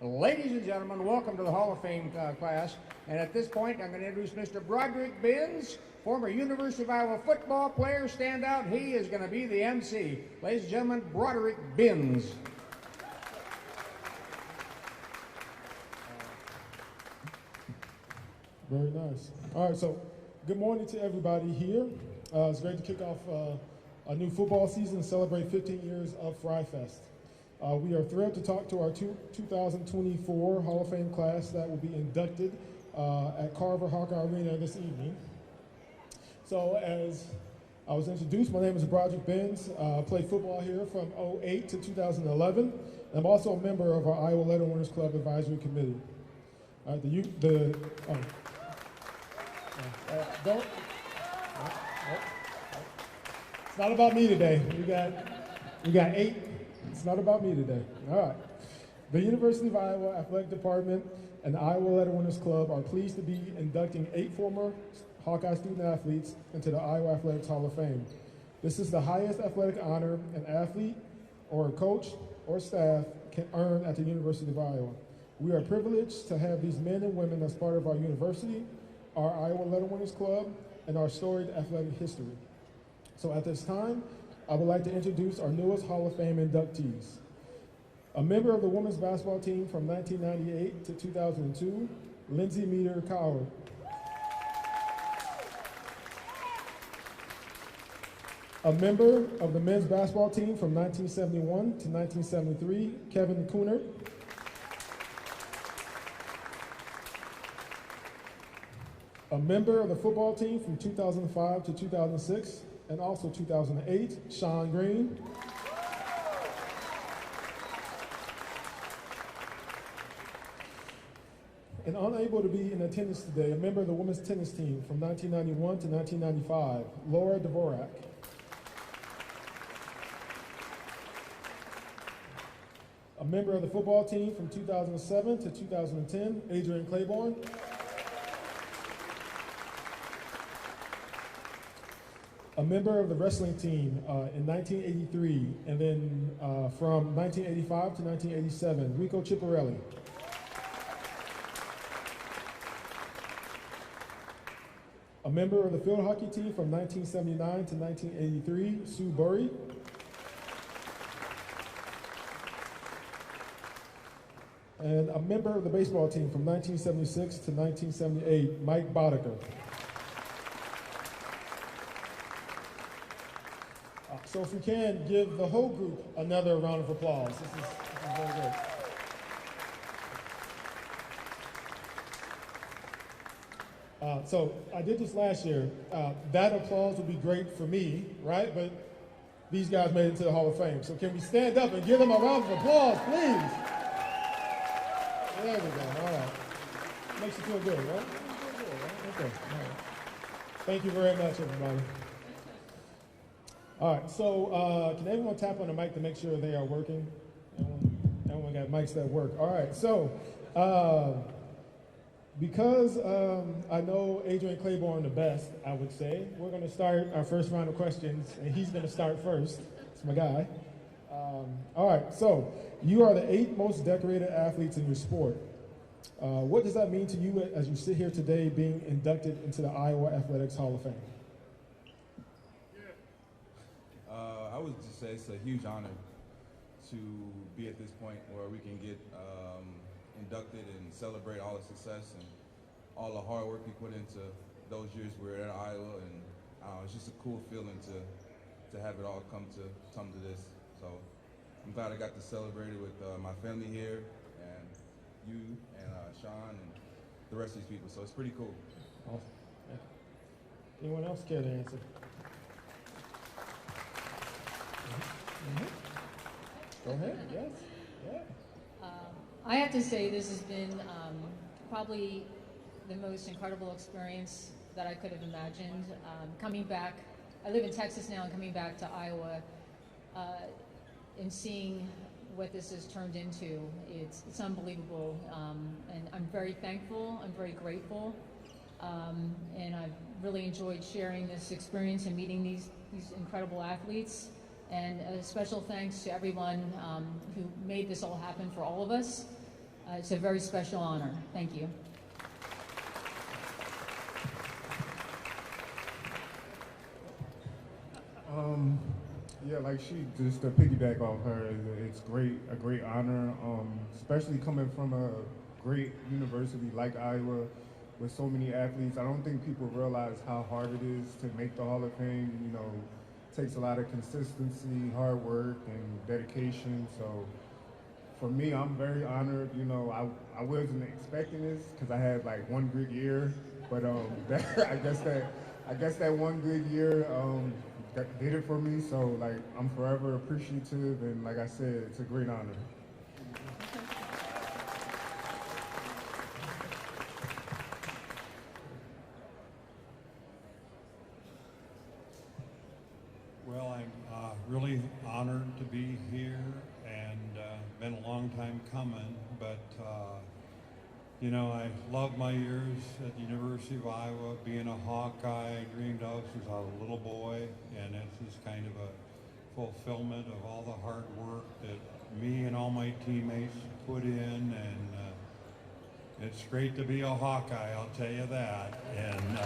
Ladies and gentlemen, welcome to the Hall of Fame class. And at this point, I'm going to introduce Mr. Broderick Binns, former University of Iowa football player, standout. He is going to be the MC. Ladies and gentlemen, Broderick Binns. Very nice. All right, so good morning to everybody here. It's great to kick off a new football season and celebrate 15 years of FRYfest. We are thrilled to talk to our 2024 Hall of Fame class that will be inducted at Coralville Hawkeye Arena this evening. So as I was introduced, my name is Broderick Binns. I played football here from 2008 to 2011. I'm also a member of our Iowa Letter Winners Club Advisory Committee. It's not about me today. We got 8. It's not about me today. All right. The University of Iowa Athletic Department and the Iowa Letter Winners Club are pleased to be inducting 8 former Hawkeye student athletes into the Iowa Athletics Hall of Fame. This is the highest athletic honor an athlete or a coach or staff can earn at the University of Iowa. We are privileged to have these men and women as part of our university, our Iowa Letter Winners Club, and our storied athletic history. So at this time, I would like to introduce our newest Hall of Fame inductees. A member of the women's basketball team from 1998 to 2002, Lindsay Meter Coward. A member of the men's basketball team from 1971 to 1973, Kevin Coonert. A member of the football team from 2005 to 2006, and also 2008, Sean Green. And unable to be in attendance today, a member of the women's tennis team from 1991 to 1995, Laura Dvorak. A member of the football team from 2007 to 2010, Adrian Claiborne. A member of the wrestling team in 1983, and then from 1985 to 1987, Rico Ciparelli. A member of the field hockey team from 1979 to 1983, Sue Burry. And a member of the baseball team from 1976 to 1978, Mike Boddicker. So if we can, give the whole group another round of applause. This is very good. So I did this last year. That applause would be great for me, right? But these guys made it to the Hall of Fame. So can we stand up and give them a round of applause, please? There we go. All right. Makes you feel good, right? Okay. All right. Thank you very much, everybody. All right, so can everyone tap on the mic to make sure they are working? Everyone got mics that work. All right, so because I know Adrian Claiborne the best, I would say, we're going to start our first round of questions, and he's going to start first. It's my guy. All right, so you are the 8th most decorated athletes in your sport. What does that mean to you as you sit here today being inducted into the Iowa Athletics Hall of Fame? I would just say it's a huge honor to be at this point where we can get inducted and celebrate all the success and all the hard work we put into those years we were at Iowa, and it's just a cool feeling to have it all come to this. So I'm glad I got to celebrate it with my family here and you and Sean and the rest of these people. So it's pretty cool. Awesome. Yeah. Anyone else care to answer? Go ahead, yes. Yeah. I have to say this has been probably the most incredible experience that I could have imagined. Coming back, I live in Texas now, and coming back to Iowa and seeing what this has turned into, it's unbelievable. And I'm very thankful, I'm very grateful. And I've really enjoyed sharing this experience and meeting these incredible athletes. And a special thanks to everyone who made this all happen for all of us. It's a very special honor. Thank you. Yeah, like she just to piggyback off her, it's a great honor, especially coming from a great university like Iowa with so many athletes. I don't think people realize how hard it is to make the Hall of Fame. You know, it takes a lot of consistency, hard work, and dedication. So for me, I'm very honored. You know, I wasn't expecting this because I had like one good year, but I guess that one good year that did it for me. So like I'm forever appreciative, and like I said, it's a great honor. Well, I'm really honored to be here, and been a long time coming, but you know, I love my years at the University of Iowa, being a Hawkeye. I dreamed of since I was a little boy, and it's just kind of a fulfillment of all the hard work that me and all my teammates put in, and it's great to be a Hawkeye, I'll tell you that. And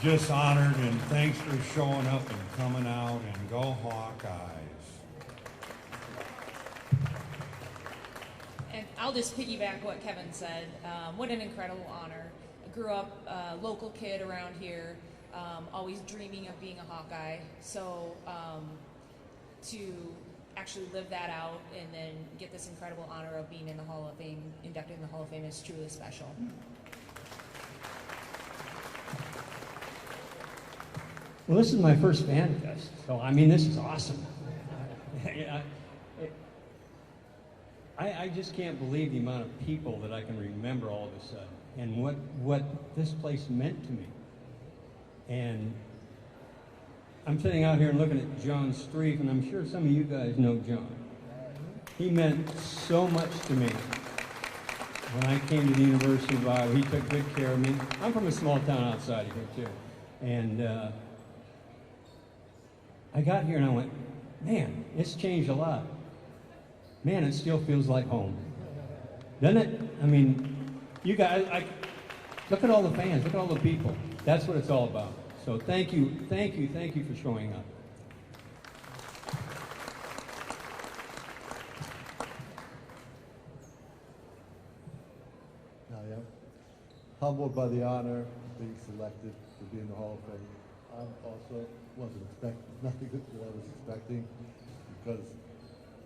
just honored, and thanks for showing up and coming out, and go Hawkeyes. And I'll just piggyback what Kevin said. What an incredible honor. I grew up a local kid around here, always dreaming of being a Hawkeye. So to actually live that out and then get this incredible honor of being in the Hall of Fame, inducted in the Hall of Fame, is truly special. Well, this is my first fan fest, so I mean, this is awesome. I just can't believe the amount of people that I can remember all of a sudden, and what this place meant to me. And I'm sitting out here and looking at John Streif, and I'm sure some of you guys know John. He meant so much to me. When I came to the University of Iowa, he took good care of me. I'm from a small town outside of here, too. And I got here and I went, man, it's changed a lot. Man, it still feels like home. Doesn't it? I mean, you guys, look at all the fans, look at all the people. That's what it's all about. So thank you for showing up. I am humbled by the honor of being selected to be in the Hall of Fame. I also wasn't expecting, nothing that I was expecting, because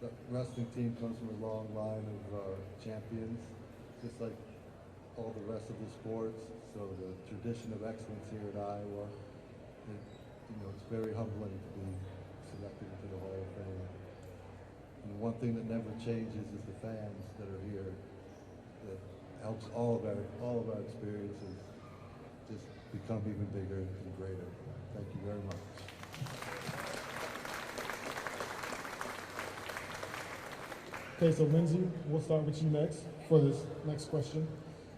the wrestling team comes from a long line of champions, just like all the rest of the sports. So the tradition of excellence here at Iowa, it's very humbling to be selected into the Hall of Fame. And the one thing that never changes is the fans that are here. That helps all of our experiences just become even bigger and greater. Thank you very much. Okay, so Lindsay, we'll start with you next for this next question.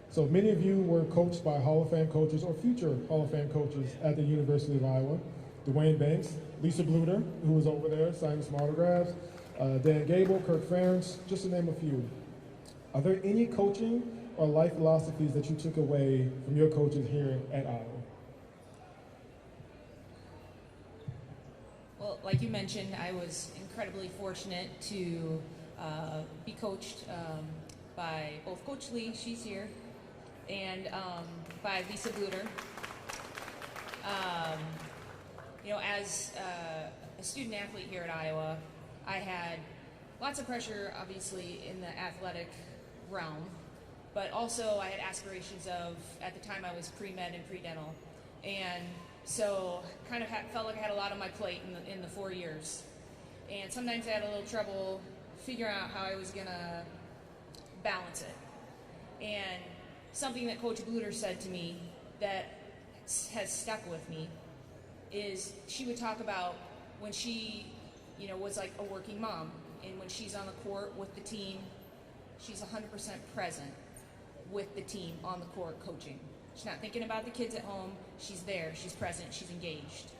So many of you were coached by Hall of Fame coaches or future Hall of Fame coaches at the University of Iowa. Dwayne Banks, Lisa Bluter, who was over there signing some autographs, Dan Gable, Kirk Ferentz, just to name a few. Are there any coaching or life philosophies that you took away from your coaches here at Iowa? Well, like you mentioned, I was incredibly fortunate to be coached by both Coach Lee, she's here, and by Lisa Bluter. As a student athlete here at Iowa, I had lots of pressure, obviously, in the athletic realm, but also I had aspirations of, at the time I was pre-med and pre-dental, and so kind of felt like I had a lot on my plate in the 4 years. And sometimes I had a little trouble figuring out how I was going to balance it. And something that Coach Bluter said to me that has stuck with me is she would talk about when she, was like a working mom, and when she's on the court with the team, she's 100% present with the team on the court coaching. She's not thinking about the kids at home. She's there. She's present. She's engaged.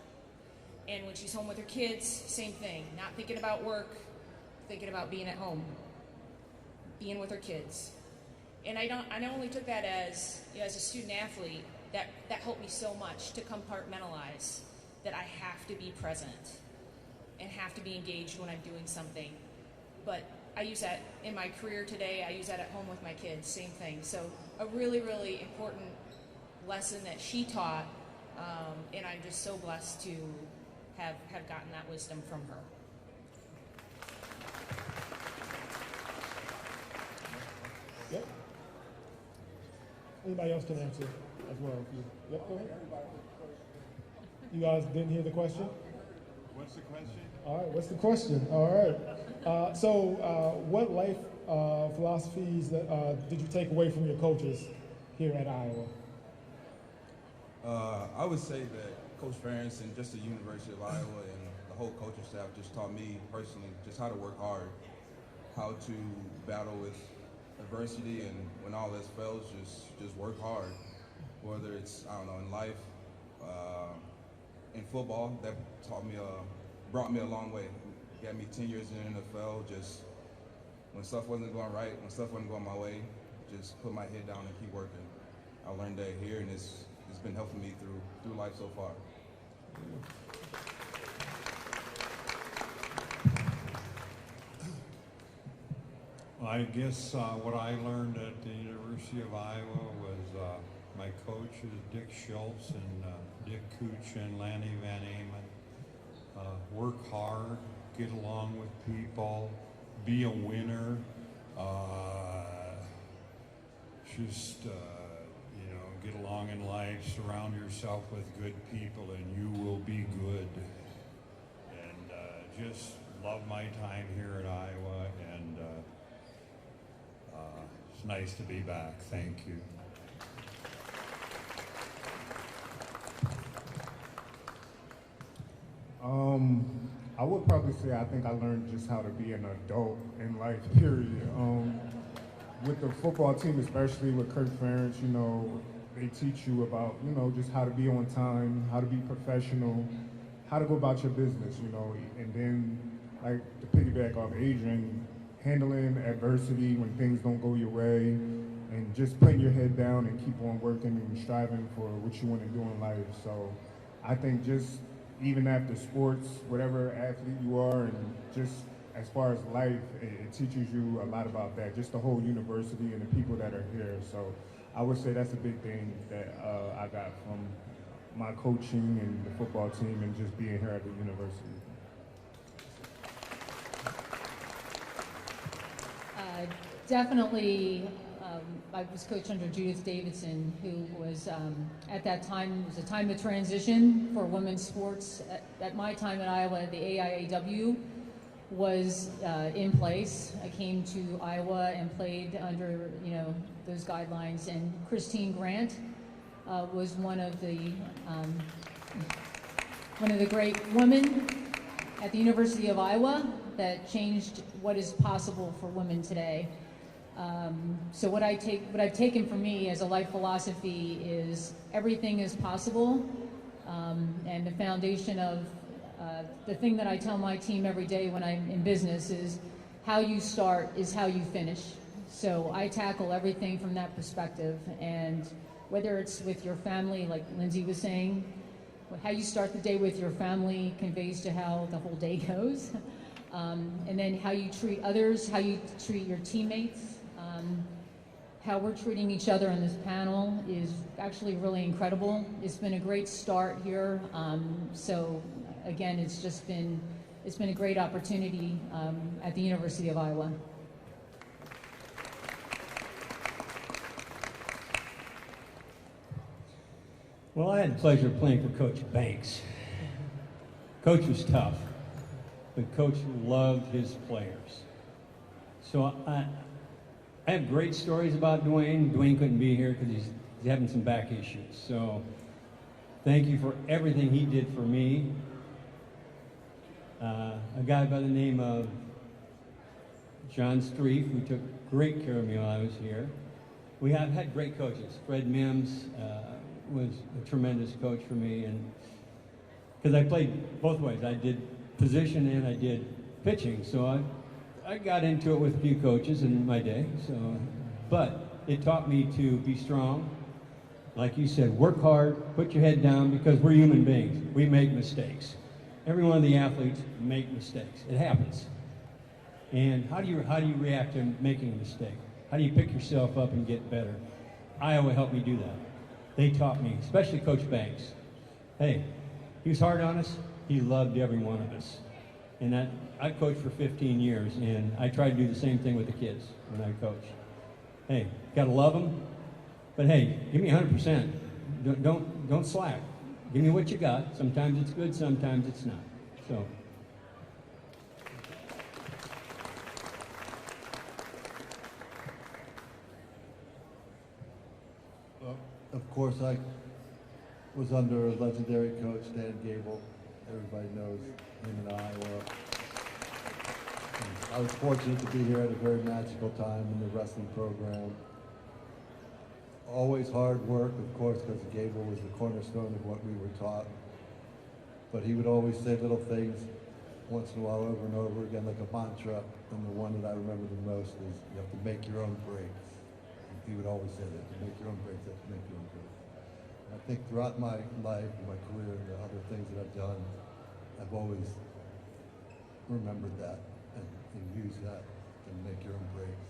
And when she's home with her kids, same thing. Not thinking about work, thinking about being at home. being with her kids. And I not only took that as, as a student athlete, that helped me so much to compartmentalize that I have to be present and have to be engaged when I'm doing something. But I use that in my career today. I use that at home with my kids, same thing. So a really, really important lesson that she taught, and I'm just so blessed to have gotten that wisdom from her. Yep. Anybody else can answer as well. If you, yep, go ahead. You guys didn't hear the question? What's the question? All right, what's the question? All right. What life philosophies did you take away from your coaches here at Iowa? I would say that Coach Ferentz and just the University of Iowa and the whole coaching staff just taught me personally just how to work hard, how to battle with adversity, and when all else fails, just work hard. Whether it's, I don't know, in life, in football, that brought me a long way. Got me 10 years in the NFL, just when stuff wasn't going right, when stuff wasn't going my way, just put my head down and keep working. I learned that here, and it's been helping me through life so far. I guess what I learned at the University of Iowa was my coaches, Dick Schultz and Dick Cooch and Lanny Van Amen. Work hard, get along with people, be a winner, get along in life, surround yourself with good people, and you will be good. And just love my time here at Iowa, and it's nice to be back. Thank you. I would probably say I think I learned just how to be an adult in life, period. With the football team, especially with Kirk Ferentz, they teach you about, just how to be on time, how to be professional, how to go about your business, and then, like, to piggyback off Adrian, handling adversity when things don't go your way, and just putting your head down and keep on working and striving for what you want to do in life. So I think just even after sports, whatever athlete you are, and just as far as life, it teaches you a lot about that, just the whole university and the people that are here. So I would say that's a big thing that I got from my coaching and the football team and just being here at the university. Definitely, I was coached under Judith Davidson, who was, at that time, it was a time of transition for women's sports. At my time at Iowa, the AIAW was in place. I came to Iowa and played under, those guidelines, and Christine Grant was one of the great women at the University of Iowa that changed what is possible for women today. So what I've taken from me as a life philosophy is everything is possible, and the foundation of the thing that I tell my team every day when I'm in business is how you start is how you finish. So I tackle everything from that perspective, and whether it's with your family, like Lindsay was saying, how you start the day with your family conveys to how the whole day goes. And then how you treat others, how you treat your teammates, how we're treating each other on this panel is actually really incredible. It's been a great start here. So again, it's been a great opportunity at the University of Iowa. Well, I had the pleasure of playing for Coach Banks. Coach was tough, but Coach loved his players. So I have great stories about Dwayne. Dwayne couldn't be here because he's having some back issues. So thank you for everything he did for me. A guy by the name of John Streif, who took great care of me while I was here. We have had great coaches. Fred Mims was a tremendous coach for me, and because I played both ways. I did position and I did pitching, so I got into it with a few coaches in my day, but it taught me to be strong. Like you said, work hard, put your head down, because we're human beings. We make mistakes. Every one of the athletes make mistakes. It happens. And how do you react to making a mistake? How do you pick yourself up and get better? Iowa helped me do that. They taught me, especially Coach Banks. Hey, he was hard on us. He loved every one of us. And I've coached for 15 years, and I try to do the same thing with the kids when I coach. Hey, gotta love them, but hey, give me 100%. Don't slack. Give me what you got. Sometimes it's good, sometimes it's not. So. Well, of course, I was under legendary coach Dan Gable. Everybody knows him in Iowa. I was fortunate to be here at a very magical time in the wrestling program. Always hard work, of course, because Gable was the cornerstone of what we were taught. But he would always say little things once in a while over and over again, like a mantra. And the one that I remember the most is, you have to make your own breaks. He would always say that, you make your own breaks, you have to make your own breaks. And I think throughout my life, my career, and the other things that I've done, I've always remembered that and used that to make your own breaks.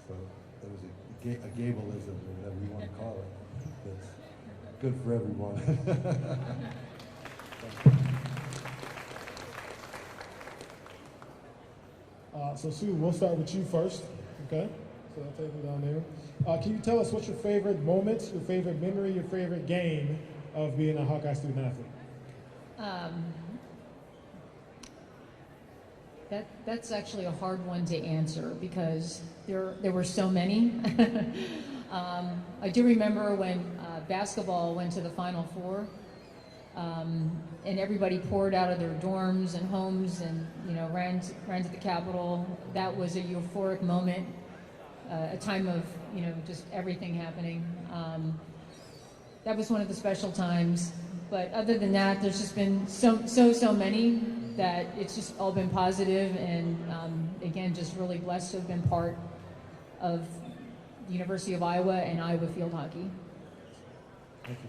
So there was a Gableism, or whatever you want to call it, that's good for everyone. So Sue, we'll start with you first, okay? So I'll take it down there. Can you tell us what's your favorite moment, your favorite memory, your favorite game of being a Hawkeye student athlete? That's actually a hard one to answer because there were so many. I do remember when basketball went to the Final Four, and everybody poured out of their dorms and homes and ran to the Capitol. That was a euphoric moment, a time of just everything happening. That was one of the special times. But other than that, there's just been so many that it's just all been positive, and again, just really blessed to have been part of the University of Iowa and Iowa field hockey. Thank you.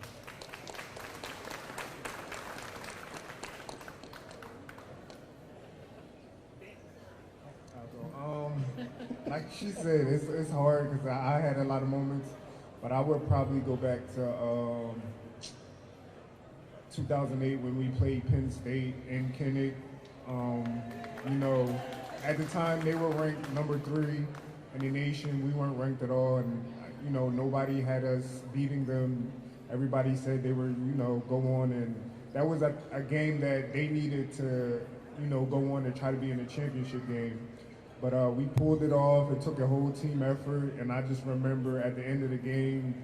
Like she said, it's hard because I had a lot of moments, but I would probably go back to 2008 when we played Penn State in Kinnick. At the time they were ranked number 3 in the nation. We weren't ranked at all, and nobody had us beating them. Everybody said they were, go on, and that was a game that they needed to, go on and try to be in a championship game. But we pulled it off. It took a whole team effort, and I just remember at the end of the game,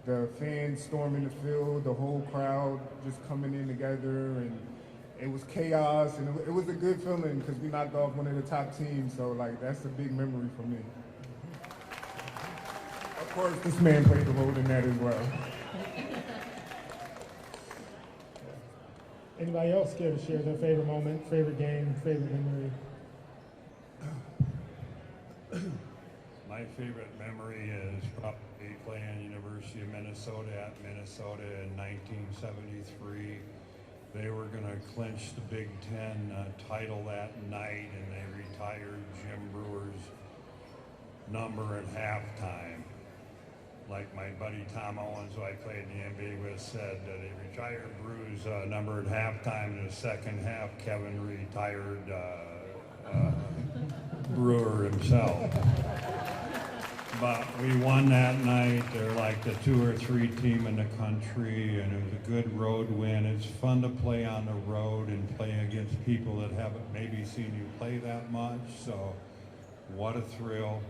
the fans storming the field, the whole crowd just coming in together, and it was chaos, and it was a good feeling because we knocked off one of the top teams. So that's a big memory for me. Of course, this man played a role in that as well. Anybody else care to share their favorite moment, favorite game, favorite memory? My favorite memory is probably playing University of Minnesota at Minnesota in 1973. They were going to clinch the Big Ten title that night, and they retired Jim Brewer's number at halftime. Like my buddy Tom Owens, who I played in the NBA with, said that he retired Brew's number at halftime. In the second half, Kevin retired Brewer himself. But we won that night. They're like the 2 or 3 team in the country, and it was a good road win. It's fun to play on the road and play against people that haven't maybe seen you play that much. So what a thrill.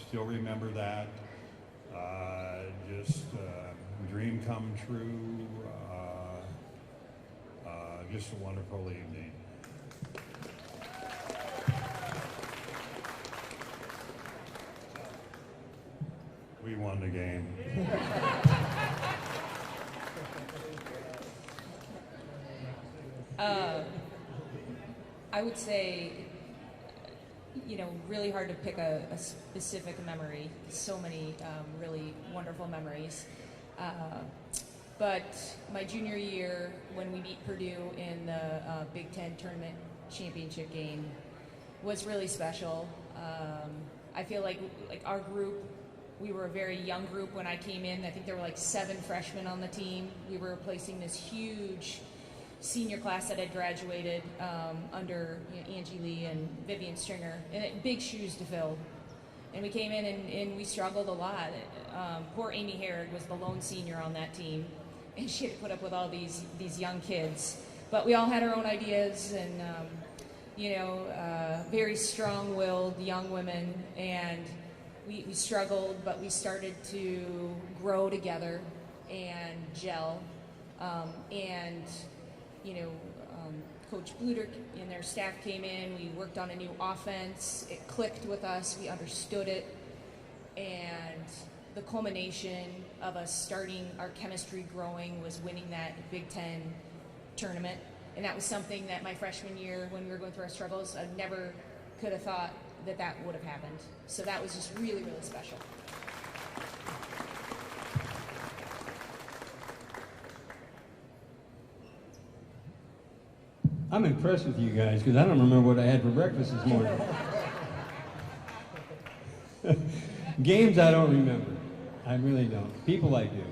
Still remember that. Just dream come true. Just a wonderful evening. We won the game. I would say, really hard to pick a specific memory. So many really wonderful memories. But my junior year, when we beat Purdue in the Big Ten tournament championship game, was really special. I feel like our group, we were a very young group when I came in. I think there were like 7 freshmen on the team. We were replacing this huge senior class that had graduated under Angie Lee and Vivian Stringer, and big shoes to fill. And we came in and we struggled a lot. Poor Amy Herrig was the lone senior on that team, and she had to put up with all these young kids. But we all had our own ideas, and very strong-willed young women, and we struggled, but we started to grow together and gel. Coach Bluter and their staff came in. We worked on a new offense. It clicked with us. We understood it. And the culmination of us starting our chemistry growing was winning that Big Ten tournament. And that was something that my freshman year, when we were going through our struggles, I never could have thought that would have happened. So that was just really, really special. I'm impressed with you guys because I don't remember what I had for breakfast this morning. Games I don't remember. I really don't. People I do.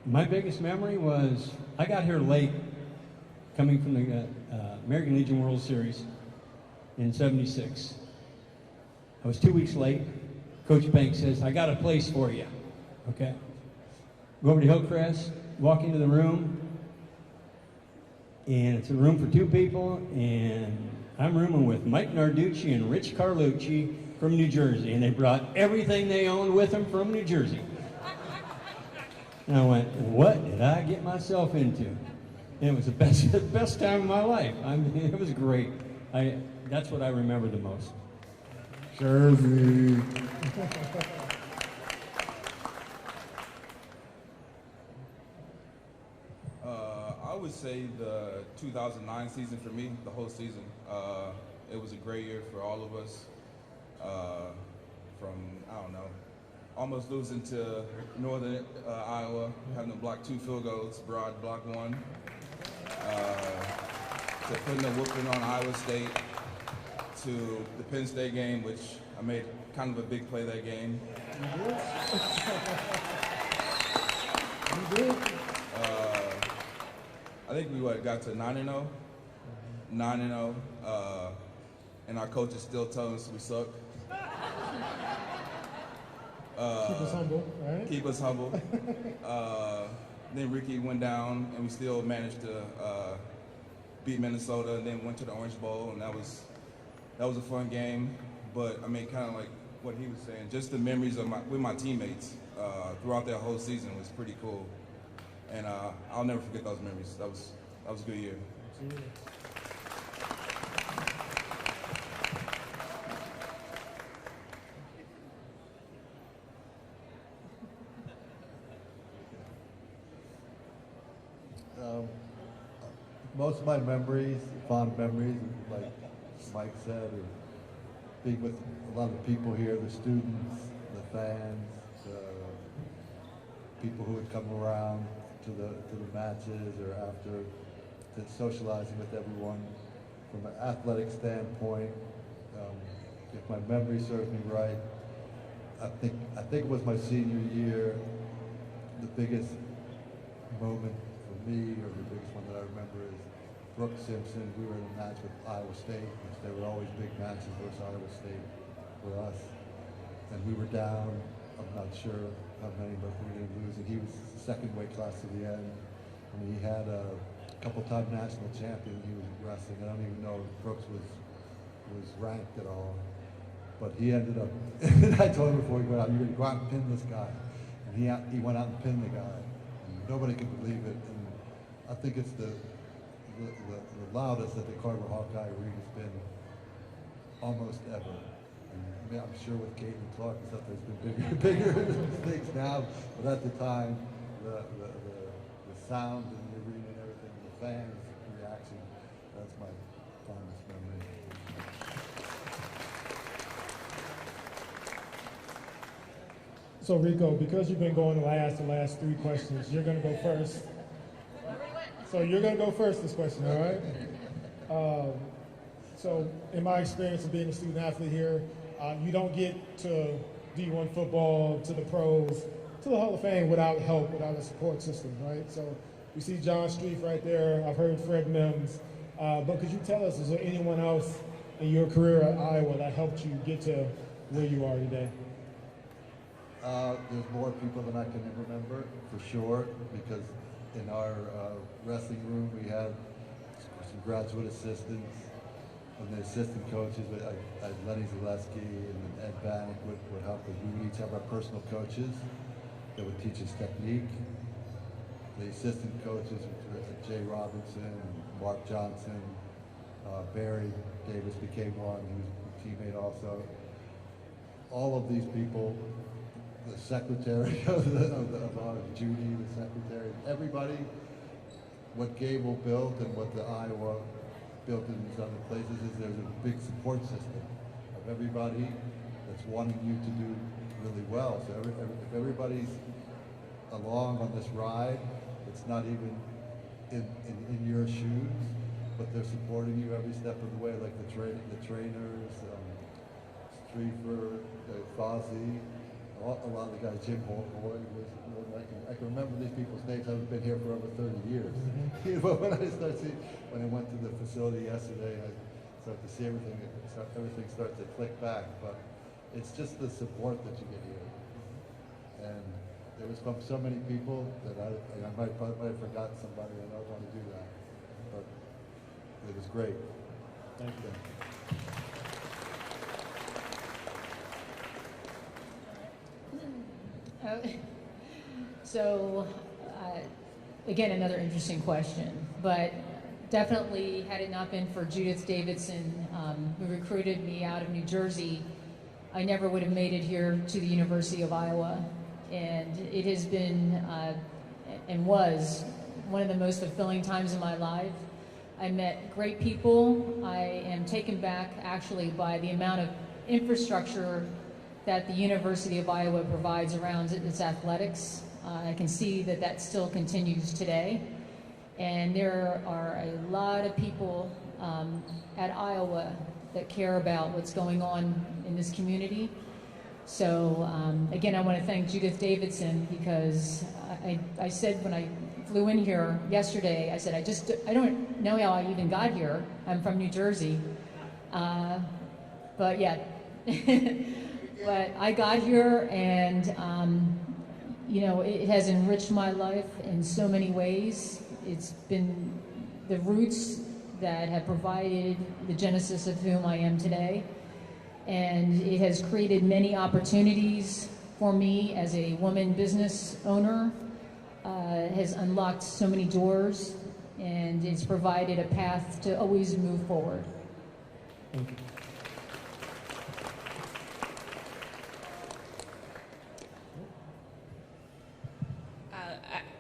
My biggest memory was I got here late coming from the American Legion World Series in '76. I was 2 weeks late. Coach Banks says, I got a place for you. Okay. Go over to Hillcrest, walk into the room, and it's a room for 2 people, and I'm rooming with Mike Narducci and Rich Carlucci from New Jersey, and they brought everything they owned with them from New Jersey. And I went, what did I get myself into? And it was the best time of my life. I mean, it was great. That's what I remember the most. Jersey. I would say the 2009 season for me, the whole season. It was a great year for all of us. From, I don't know, almost losing to Northern Iowa, having to block 2 field goals, Broad blocked 1. To putting a whooping on Iowa State, to the Penn State game, which I made kind of a big play that game. You did? I think we got to 9-0, 9-0, and our coach is still telling us we suck. Keep us humble, right? Keep us humble. Then Ricky went down, and we still managed to beat Minnesota, and then went to the Orange Bowl, and that was a fun game. But I mean, kind of like what he was saying, just the memories of with my teammates throughout that whole season was pretty cool. And I'll never forget those memories. That was a good year. Absolutely. Most of my memories, fond memories, like Mike said, are being with a lot of the people here, the students, the fans, people who would come around to the matches or after, to socializing with everyone. From an athletic standpoint, if my memory serves me right, I think it was my senior year. The biggest moment for me, or the biggest one that I remember, is Brooke Simpson. We were in a match with Iowa State, which they were always big matches versus Iowa State for us. And we were down, I'm not sure how many, but we didn't lose. And he was the second weight class to the end. I mean, he had a couple-time national champion he was wrestling. I don't even know if Brooks was ranked at all. But he ended up, I told him before he went out, you're going to go out and pin this guy. And he went out and pinned the guy. And nobody could believe it. And I think it's the loudest that the Coralville Hawkeye Arena has been almost ever. And, I mean, I'm sure with Caitlin Clark and stuff, there's been bigger mistakes now, but at the time, the sound in the arena and everything, the fans' reaction, that's my fondest memory. So Rico, because you've been going last, the last 3 questions, you're going to go first. So you're going to go first this question, all right? So in my experience of being a student athlete here, you don't get to D1 football, to the pros, to the Hall of Fame without help, without a support system, right? So you see John Streif right there. I've heard Fred Mims. But could you tell us, is there anyone else in your career at Iowa that helped you get to where you are today? There's more people than I can remember, for sure, because in our wrestling room we had some graduate assistants, and the assistant coaches, I had Lenny Zaleski and Ed Bannock would help us. We would each have our personal coaches that would teach us technique. The assistant coaches were Jay Robinson, Mark Johnson, Barry Davis became one, he was a teammate also. All of these people, the secretary of ours, Judy, the secretary, everybody, what Gable built and what the Iowa built in these other places is there's a big support system of everybody that's wanting you to do really well. So if everybody's along on this ride, it's not even in your shoes, but they're supporting you every step of the way, like the trainers, Streefer, Fozzie, a lot of the guys, Jim Holroyd I can remember these people's names. I've been here for over 30 years. But when I went to the facility yesterday, I started to see everything start to click back. But it's just the support that you get here. And it was from so many people that I might have forgotten somebody, and I don't want to do that. But it was great. Thank you. So, again, another interesting question, but definitely had it not been for Judith Davidson, who recruited me out of New Jersey, I never would have made it here to the University of Iowa. And it has been and was one of the most fulfilling times in my life. I met great people. I am taken back actually by the amount of infrastructure that the University of Iowa provides around its athletics. I can see that that still continues today. And there are a lot of people at Iowa that care about what's going on in this community. So again, I want to thank Judith Davidson, because I said when I flew in here yesterday, I said, I don't know how I even got here. I'm from New Jersey. But yeah. But I got here, and you know, it has enriched my life in so many ways. It's been the roots that have provided the genesis of whom I am today. And it has created many opportunities for me as a woman business owner, has unlocked so many doors, and it's provided a path to always move forward. Thank you.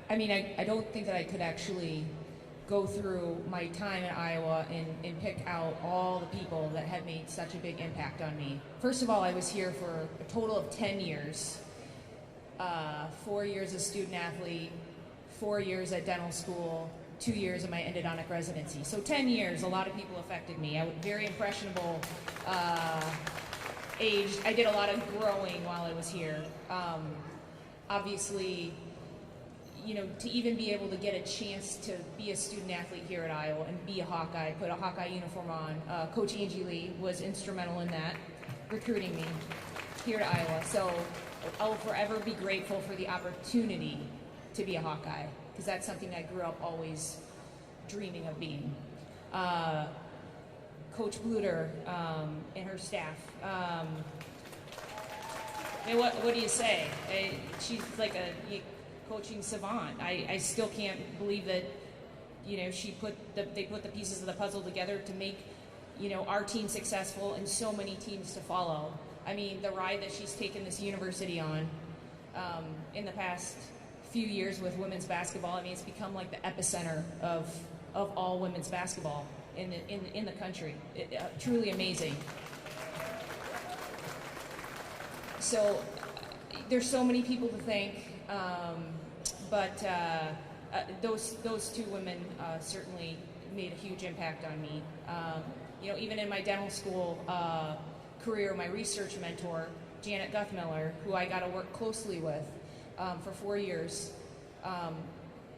I mean, I don't think that I could actually go through my time in Iowa and pick out all the people that have made such a big impact on me. First of all, I was here for a total of 10 years. 4 years as student athlete, 4 years at dental school, 2 years of my endodontic residency. So 10 years, a lot of people affected me. I was very impressionable age. I did a lot of growing while I was here. Obviously, you know, to even be able to get a chance to be a student athlete here at Iowa and be a Hawkeye, put a Hawkeye uniform on. Coach Angie Lee was instrumental in that, recruiting me here to Iowa. So I'll forever be grateful for the opportunity to be a Hawkeye, because that's something I grew up always dreaming of being. Coach Bluter and her staff. I mean, what do you say? She's like a coaching savant. I still can't believe that, you know, they put the pieces of the puzzle together to make, you know, our team successful and so many teams to follow. I mean, the ride that she's taken this university on in the past few years with women's basketball, I mean, it's become like the epicenter of all women's basketball in the country. Truly amazing. So, there's so many people to thank, but those two women certainly made a huge impact on me. You know, even in my dental school career, my research mentor, Janet Guthmiller, who I got to work closely with for 4 years,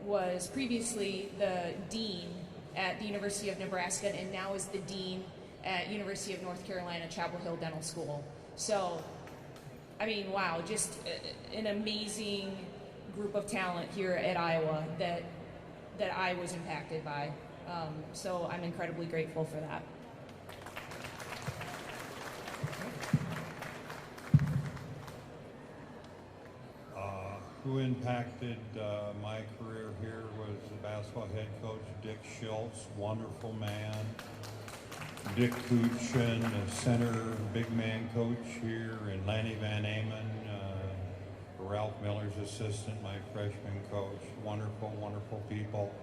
was previously the dean at the University of Nebraska and now is the dean at University of North Carolina, Chapel Hill Dental School. So, I mean, wow, just an amazing group of talent here at Iowa that I was impacted by. So I'm incredibly grateful for that. Who impacted my career here was the basketball head coach, Dick Schultz, wonderful man. Dick Kuchin, the center big man coach here, and Lanny Van Amen, Ralph Miller's assistant, my freshman coach. Wonderful, wonderful people.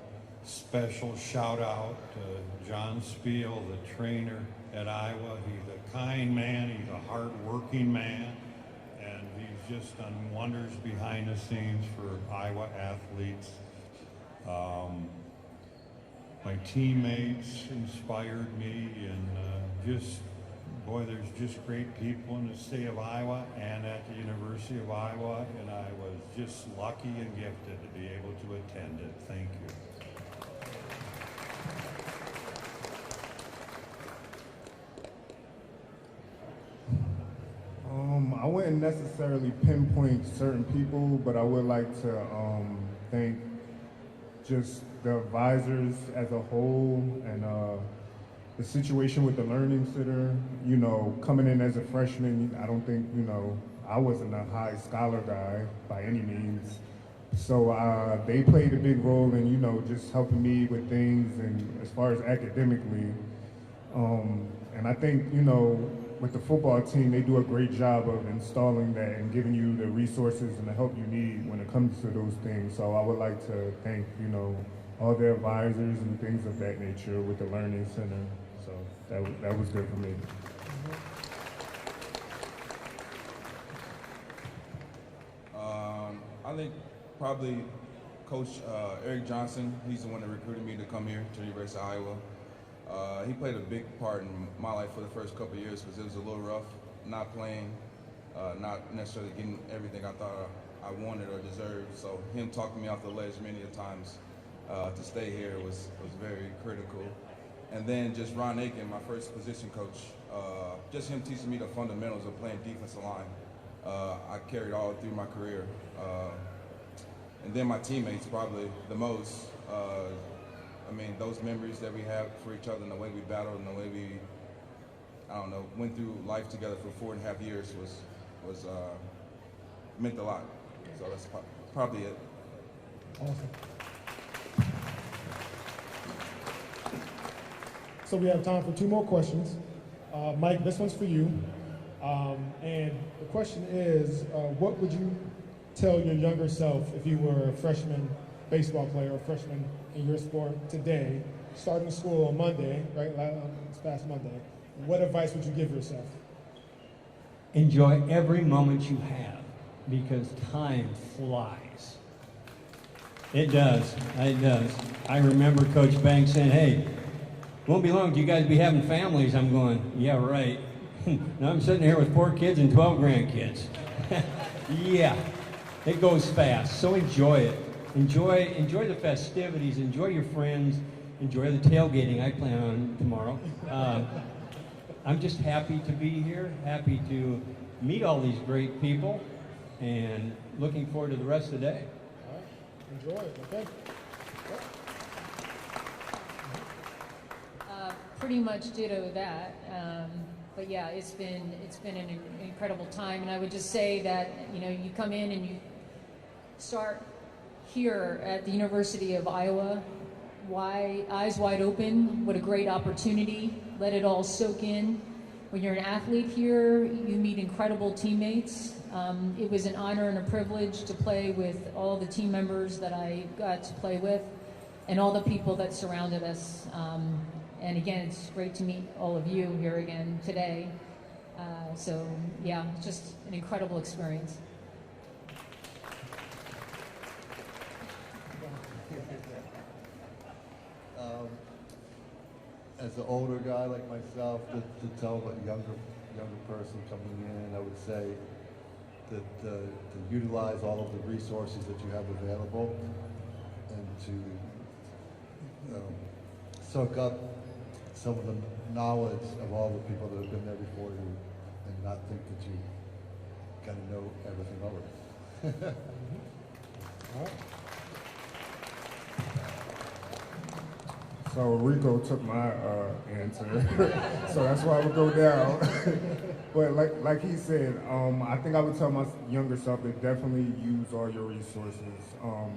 Special shout out to John Spiel, the trainer at Iowa. He's a kind man, he's a hard-working man, and he's just done wonders behind the scenes for Iowa athletes. My teammates inspired me, and boy, there's just great people in the state of Iowa and at the University of Iowa, and I was just lucky and gifted to be able to attend it. Thank you. I wouldn't necessarily pinpoint certain people, but I would like to thank just the advisors as a whole, and the situation with the Learning Center. You know, coming in as a freshman, I don't think, you know, I wasn't a high scholar guy by any means. So they played a big role in, you know, just helping me with things and as far as academically. And I think, you know, with the football team, they do a great job of installing that and giving you the resources and the help you need when it comes to those things. So I would like to thank, you know, all the advisors and things of that nature with the Learning Center. So that was good for me. I think probably Coach Eric Johnson. He's the one that recruited me to come here to the University of Iowa. He played a big part in my life for the first couple of years because it was a little rough, not playing, not necessarily getting everything I thought I wanted or deserved. So him talking me off the ledge many a times to stay here was very critical. And then just Ron Aiken, my first position coach, just him teaching me the fundamentals of playing defensive line. I carried all through my career. And then my teammates probably the most. I mean, those memories that we have for each other and the way we battled and the way we, I don't know, went through life together for 4.5 years was meant a lot. So that's probably it. Awesome. So we have time for 2 more questions. Mike, this one's for you. And the question is, what would you tell your younger self if you were a freshman baseball player or freshman in your sport today, starting school on Monday, right? It's past Monday. What advice would you give yourself? Enjoy every moment you have, because time flies. It does. It does. I remember Coach Banks saying, "Hey, won't be long till you guys be having families." I'm going, "Yeah, right." Now I'm sitting here with 4 kids and 12 grandkids. Yeah, it goes fast. So enjoy it. Enjoy the festivities, enjoy your friends, enjoy the tailgating I plan on tomorrow. I'm just happy to be here, happy to meet all these great people, and looking forward to the rest of the day. All right, enjoy it, okay? Pretty much ditto that. But yeah, it's been an incredible time, and I would just say that, you know, you come in and you start here at the University of Iowa, eyes wide open. What a great opportunity. Let it all soak in. When you're an athlete here, you meet incredible teammates. It was an honor and a privilege to play with all the team members that I got to play with and all the people that surrounded us. And again, it's great to meet all of you here again today. So yeah, just an incredible experience. as an older guy like myself, to tell a younger person coming in, I would say that to utilize all of the resources that you have available and to soak up some of the knowledge of all the people that have been there before you and not think that you got to know everything already. All right. So Rico took my answer, so that's why I would go down. But like he said, I think I would tell my younger self to definitely use all your resources.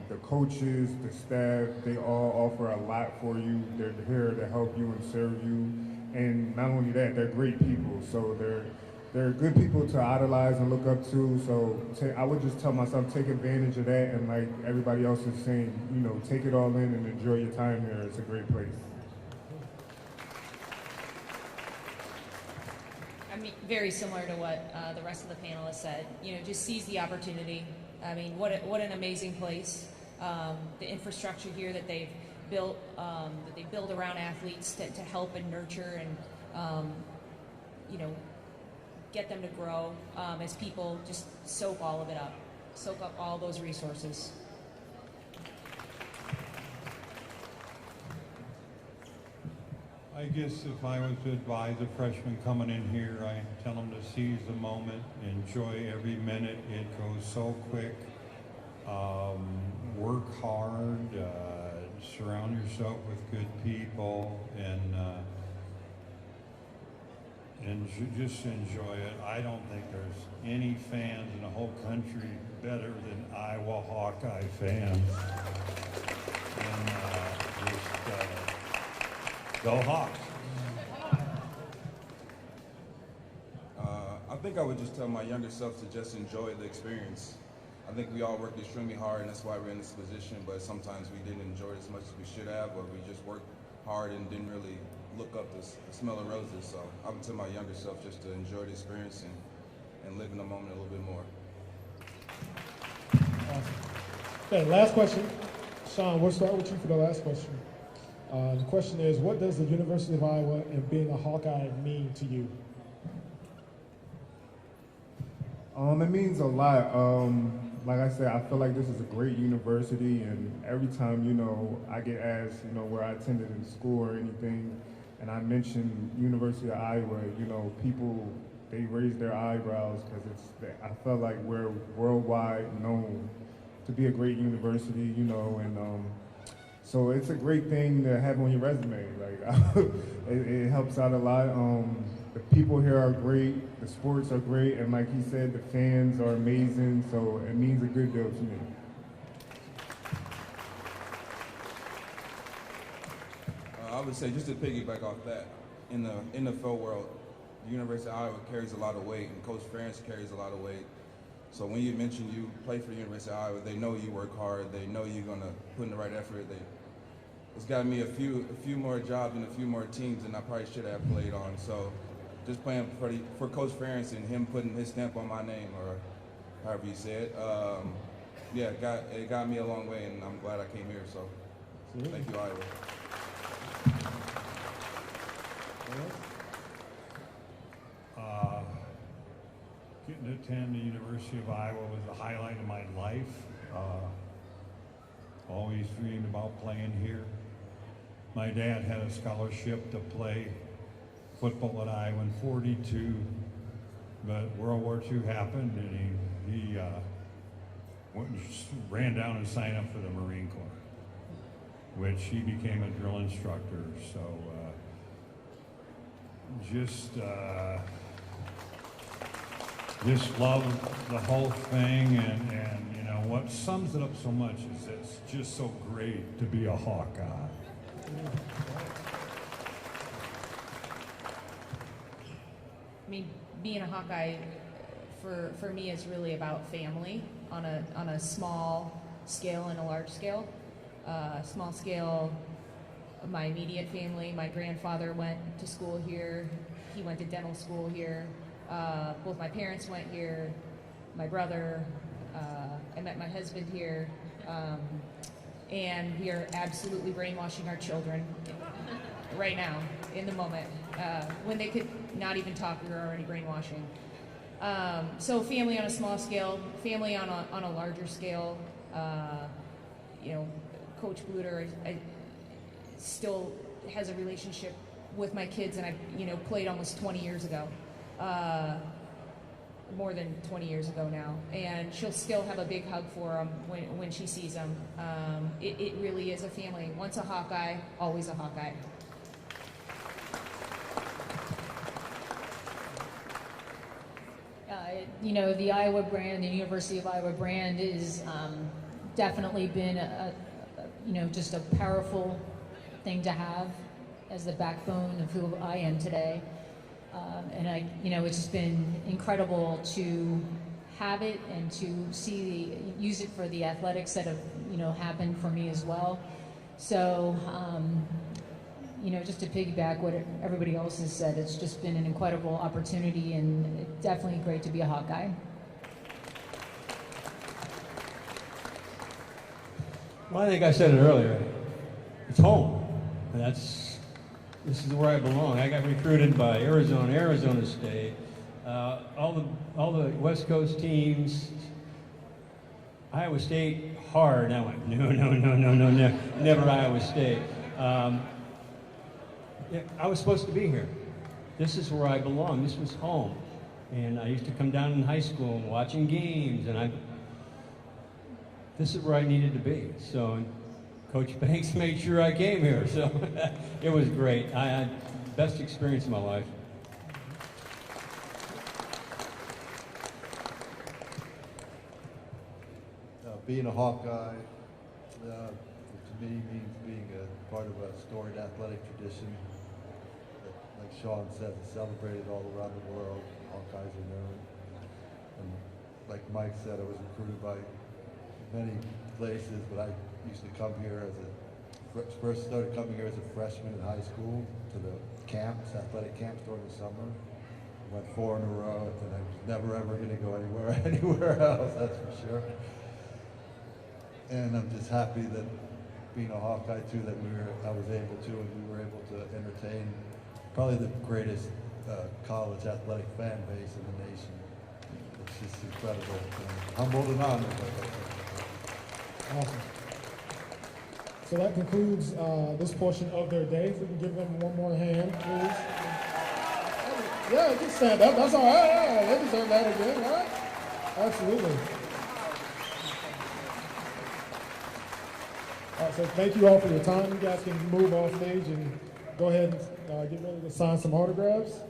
The coaches, the staff, they all offer a lot for you. They're here to help you and serve you. And not only that, they're great people. So they're good people to idolize and look up to. So I would just tell myself, take advantage of that. And like everybody else is saying, you know, take it all in and enjoy your time here. It's a great place. I mean, very similar to what the rest of the panelists said. You know, just seize the opportunity. I mean, what an amazing place. The infrastructure here that they've built, that they build around athletes to help and nurture and, you know, get them to grow as people. Just soak all of it up. Soak up all those resources. I guess if I was to advise a freshman coming in here, I tell them to seize the moment, enjoy every minute. It goes so quick. Work hard, surround yourself with good people, and just enjoy it. I don't think there's any fans in the whole country better than Iowa Hawkeye fans. And go Hawks. I think I would just tell my younger self to just enjoy the experience. I think we all worked extremely hard, and that's why we're in this position, but sometimes we didn't enjoy it as much as we should have, or we just worked hard and didn't really look up the smell of roses. So I would tell my younger self just to enjoy the experience and live in the moment a little bit more. Awesome. Okay, last question. Sean, we'll start with you for the last question. The question is, what does the University of Iowa and being a Hawkeye mean to you? It means a lot. Like I said, I feel like this is a great university, and every time, you know, I get asked, you know, where I attended in school or anything, and I mention University of Iowa, you know, people, they raise their eyebrows because I felt like we're worldwide known to be a great university, you know, and so it's a great thing to have on your resume. Like, it helps out a lot. The people here are great, the sports are great, and like he said, the fans are amazing, so it means a good deal to me. I would say, just to piggyback off that, in the NFL world, the University of Iowa carries a lot of weight, and Coach Ferentz carries a lot of weight. So when you mention you play for the University of Iowa, they know you work hard, they know you're gonna put in the right effort. It's gotten me a few more jobs and a few more teams than I probably should have played on. So just playing for Coach Ferentz and him putting his stamp on my name, or however you say it, yeah, it got me a long way, and I'm glad I came here. So thank you, Iowa. Getting to attend the University of Iowa was the highlight of my life. Always dreamed about playing here. My dad had a scholarship to play football at Iowa in '42, but World War II happened, and he ran down and signed up for the Marine Corps, which he became a drill instructor. So just love the whole thing, and you know what sums it up so much is it's just so great to be a Hawkeye. I mean, being a Hawkeye for me is really about family on a small scale and a large scale. Small scale, my immediate family. My grandfather went to school here. He went to dental school here. Both my parents went here. My brother, I met my husband here. And we are absolutely brainwashing our children. right now, in the moment, when they could not even talk, we were already brainwashing. So family on a small scale, family on a larger scale. You know, Coach Bluter I still has a relationship with my kids, and I, you know, played almost 20 years ago. More than 20 years ago now, and she'll still have a big hug for them when she sees them. It really is a family. Once a Hawkeye, always a Hawkeye. You know, the Iowa brand, the University of Iowa brand is definitely been you know, just a powerful thing to have as the backbone of who I am today. And you know, it's just been incredible to have it and to use it for the athletics that have, you know, happened for me as well. So, you know, just to piggyback what everybody else has said, it's just been an incredible opportunity, and definitely great to be a Hawkeye. Well, I think I said it earlier. It's home. And this is where I belong. I got recruited by Arizona State, all the West Coast teams. Iowa State hard. I went no, never Iowa State. Yeah, I was supposed to be here. This is where I belong. This was home, and I used to come down in high school and watching games, and this is where I needed to be. So Coach Banks made sure I came here, so it was great. I had the best experience of my life. Being a Hawkeye, to me, means being a part of a storied athletic tradition that, like Sean said, is celebrated all around the world. Hawkeyes are known. And like Mike said, I was recruited by many places, but I used to come here first started coming here as a freshman in high school to the camps, athletic camps during the summer. Went 4 in a row, and I was never ever going to go anywhere else, that's for sure. And I'm just happy that being a Hawkeye too, that I was able to, and we were able to entertain probably the greatest college athletic fan base in the nation. It's just incredible. And humbled and honored. Awesome. So that concludes this portion of their day. If we can give them one more hand, please. Yeah, just stand up. That's all right. Yeah, they deserve that again, right? Absolutely. All right, so thank you all for your time. You guys can move off stage and go ahead and get ready to sign some autographs.